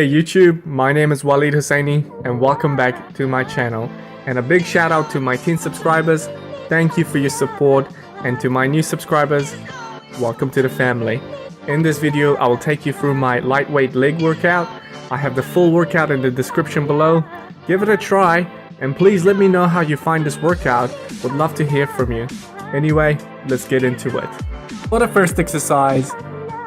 YouTube, my name is Walid Hussaini and welcome back to my channel. And a big shout out to my teen subscribers, thank you for your support, and to my new subscribers, welcome to the family. In this video, I will take you through my lightweight leg workout. I have the full workout in the description below. Give it a try and please let me know how you find this workout, would love to hear from you. Anyway, let's get into it. For the first exercise,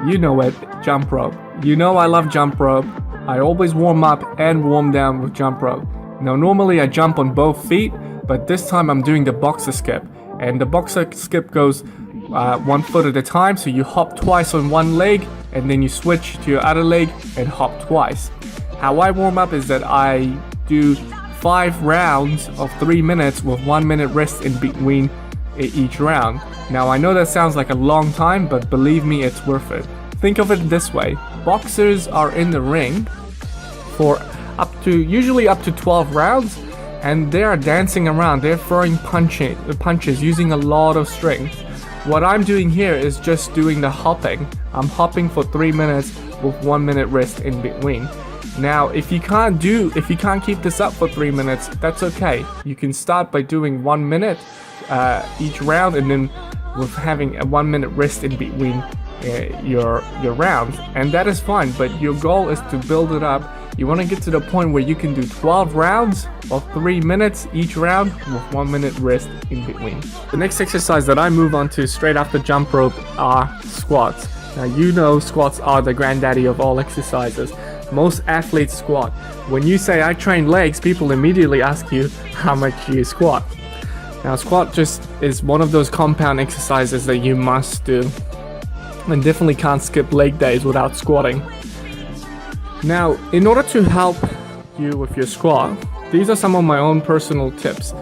you know it, jump rope. You know I love jump rope. I always warm up and warm down with jump rope. Now normally I jump on both feet, but this time I'm doing the boxer skip. And the boxer skip goes 1 foot at a time, so you hop twice on one leg and then you switch to your other leg and hop twice. How I warm up is that I do 5 rounds of 3 minutes with 1 minute rest in between each round. Now I know that sounds like a long time, but believe me, it's worth it. Think of it this way: boxers are in the ring for usually up to 12 rounds, and they are dancing around. They're throwing punches using a lot of strength. What I'm doing here is just doing the hopping. I'm hopping for 3 minutes with 1 minute rest in between. Now, if you can't keep this up for 3 minutes, that's okay. You can start by doing 1 minute each round, and then with having a 1 minute rest in between your rounds, and that is fine. But your goal is to build it up. You want to get to the point where you can do 12 rounds of 3 minutes each round with 1 minute rest in between. The next exercise that I move on to straight after jump rope are squats. Now you know squats are the granddaddy of all exercises. Most athletes squat. When you say I train legs, people immediately ask you how much you squat. Now squat just is one of those compound exercises that you must do, and definitely can't skip leg days without squatting. Now, in order to help you with your squat, these are some of my own personal tips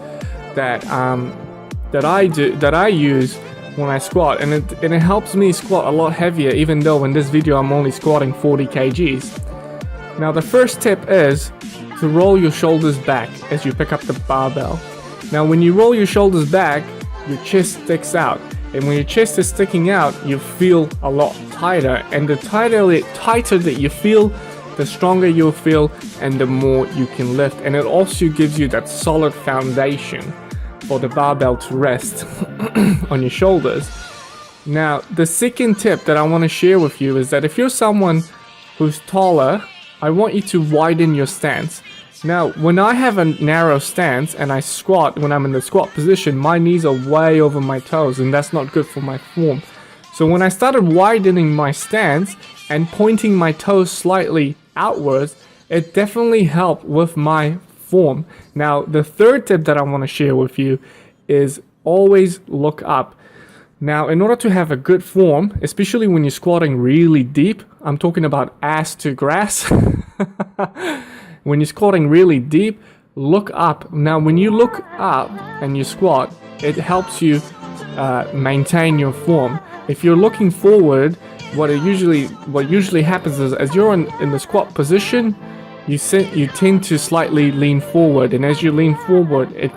that I use when I squat, and it helps me squat a lot heavier, even though in this video I'm only squatting 40 kgs. Now the first tip is to roll your shoulders back as you pick up the barbell. Now when you roll your shoulders back, your chest sticks out. And when your chest is sticking out, you feel a lot tighter. And the tighter that you feel, the stronger you'll feel and the more you can lift. And it also gives you that solid foundation for the barbell to rest on your shoulders. Now, the second tip that I want to share with you is that if you're someone who's taller, I want you to widen your stance. Now, when I have a narrow stance and I squat, when I'm in the squat position, my knees are way over my toes, and that's not good for my form. So when I started widening my stance and pointing my toes slightly outwards, it definitely helped with my form. Now, the third tip that I want to share with you is always look up. Now, in order to have a good form, especially when you're squatting really deep, I'm talking about ass to grass. When you're squatting really deep, look up. Now, when you look up and you squat, it helps you maintain your form. If you're looking forward, what usually happens is, as you're in the squat position, you tend to slightly lean forward, and as you lean forward, you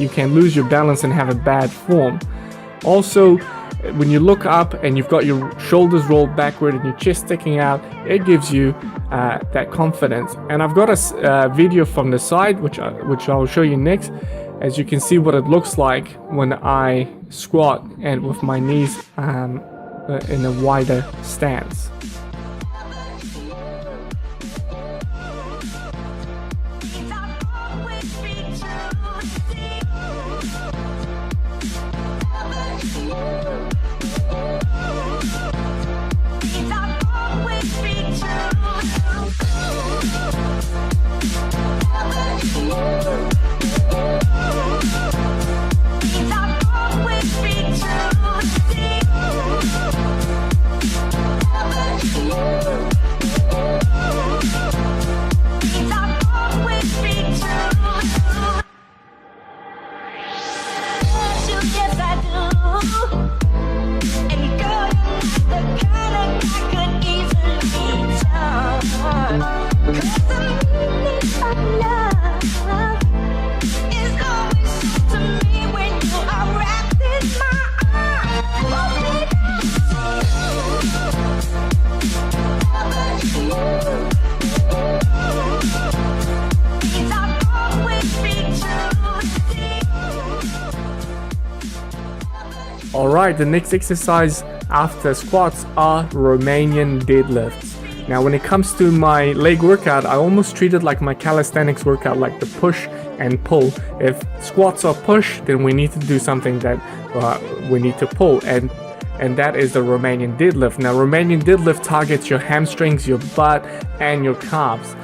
can lose your balance and have a bad form. Also, when you look up and you've got your shoulders rolled backward and your chest sticking out, it gives you that confidence. And I've got a video from the side which I'll show you next, as you can see what it looks like when I squat and with my knees in a wider stance. Alright, the next exercise after squats are Romanian deadlifts. Now when it comes to my leg workout, I almost treat it like my calisthenics workout, like the push and pull. If squats are push, then we need to do something that we need to pull, and that is the Romanian deadlift. Now Romanian deadlift targets your hamstrings, your butt, and your calves.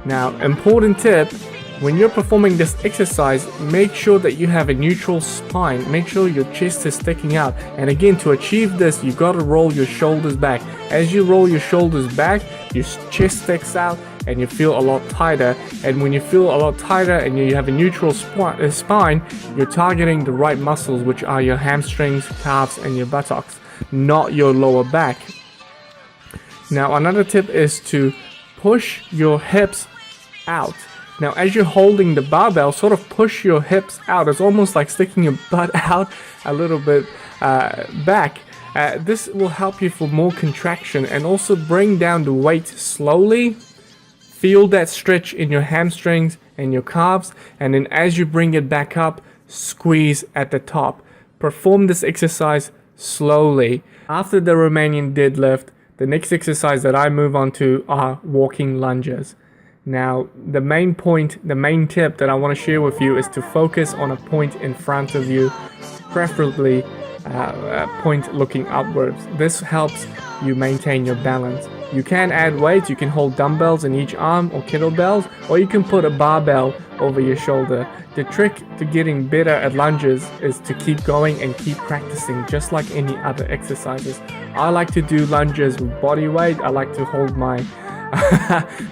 Now, important tip, when you're performing this exercise, make sure that you have a neutral spine. Make sure your chest is sticking out. And again, to achieve this, you gotta roll your shoulders back. As you roll your shoulders back, your chest sticks out and you feel a lot tighter. And when you feel a lot tighter and you have a neutral spine, you're targeting the right muscles, which are your hamstrings, calves, and your buttocks, not your lower back. Now, another tip is to push your hips out. Now, as you're holding the barbell, sort of push your hips out. It's almost like sticking your butt out a little bit back. This will help you for more contraction and also bring down the weight slowly. Feel that stretch in your hamstrings and your calves, and then as you bring it back up, squeeze at the top. Perform this exercise slowly. After the Romanian deadlift, the next exercise that I move on to are walking lunges. Now, the main tip that I want to share with you is to focus on a point in front of you, preferably a point looking upwards. This helps you maintain your balance. You can add weights, you can hold dumbbells in each arm or kettlebells, or you can put a barbell over your shoulder. The trick to getting better at lunges is to keep going and keep practicing, just like any other exercises. I like to do lunges with body weight. I like to hold my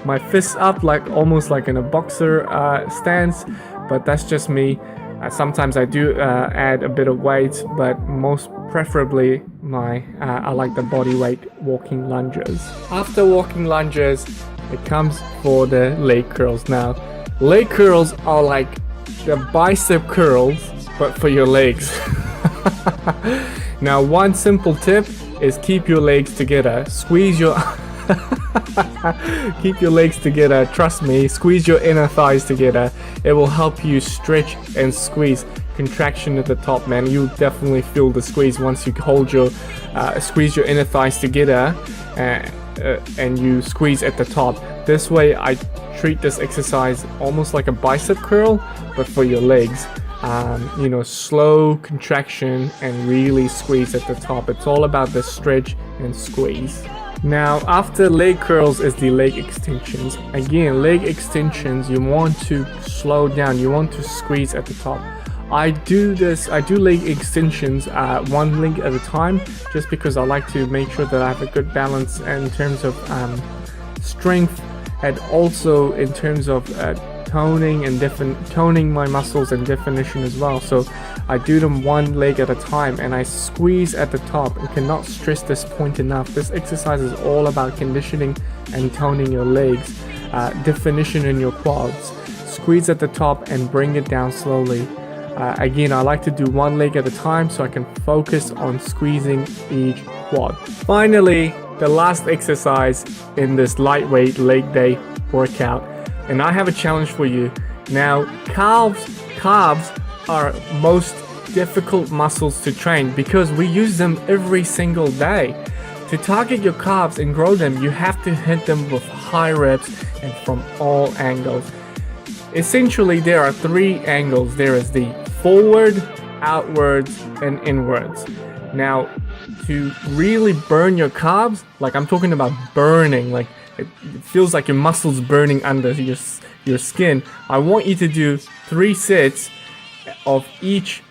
my fists up like almost like in a boxer stance, but that's just me. Sometimes I do add a bit of weight, but most preferably I like the body weight walking lunges. After walking lunges, it comes for the leg curls. Now, leg curls are like the bicep curls, but for your legs. Now, one simple tip is keep your legs together. Squeeze your keep your legs together. Trust me, squeeze your inner thighs together. It will help you stretch and squeeze. Contraction at the top, man. You'll definitely feel the squeeze once you hold your squeeze your inner thighs together and you squeeze at the top. This way, I treat this exercise almost like a bicep curl, but for your legs. Slow contraction and really squeeze at the top. It's all about the stretch and squeeze. Now, after leg curls is the leg extensions. Again, leg extensions, you want to slow down, you want to squeeze at the top. I do leg extensions one leg at a time, just because I like to make sure that I have a good balance in terms of strength, and also in terms of toning and toning my muscles and definition as well. So I do them one leg at a time and I squeeze at the top. I cannot stress this point enough. This exercise is all about conditioning and toning your legs, definition in your quads. Squeeze at the top and bring it down slowly. Again, I like to do one leg at a time so I can focus on squeezing each quad. Finally, the last exercise in this lightweight leg day workout, and I have a challenge for you. Now, calves are most difficult muscles to train because we use them every single day. To target your calves and grow them, you have to hit them with high reps and from all angles. Essentially, there are three angles. There is the forward, outwards, and inwards. Now, to really burn your calves, like I'm talking about burning, like it feels like your muscles burning under your skin. I want you to do 3 sets of each,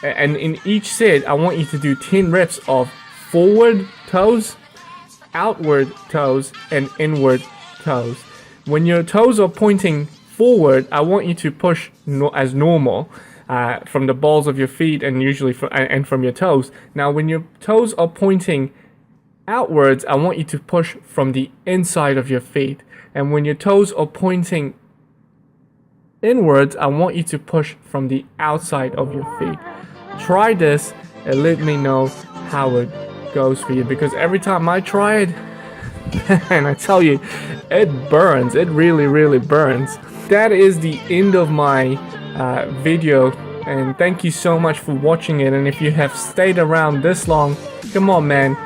and in each set, I want you to do 10 reps of forward toes, outward toes, and inward toes. When your toes are pointing forward, I want you to push as normal from the balls of your feet and usually from your toes. Now, when your toes are pointing outwards, I want you to push from the inside of your feet. And when your toes are pointing inwards, I want you to push from the outside of your feet. Try this and let me know how it goes for you, because every time I try it, and I tell you, it burns. It really, really burns. That is the end of my video And thank you so much for watching it. And if you have stayed around this long, come on man,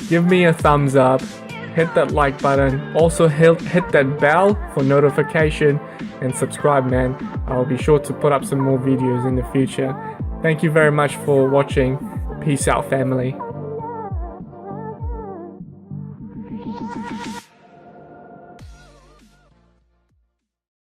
give me a thumbs up, hit that like button, also hit that bell for notification, and subscribe man. I'll be sure to put up some more videos in the future. Thank you very much for watching. Peace out, family.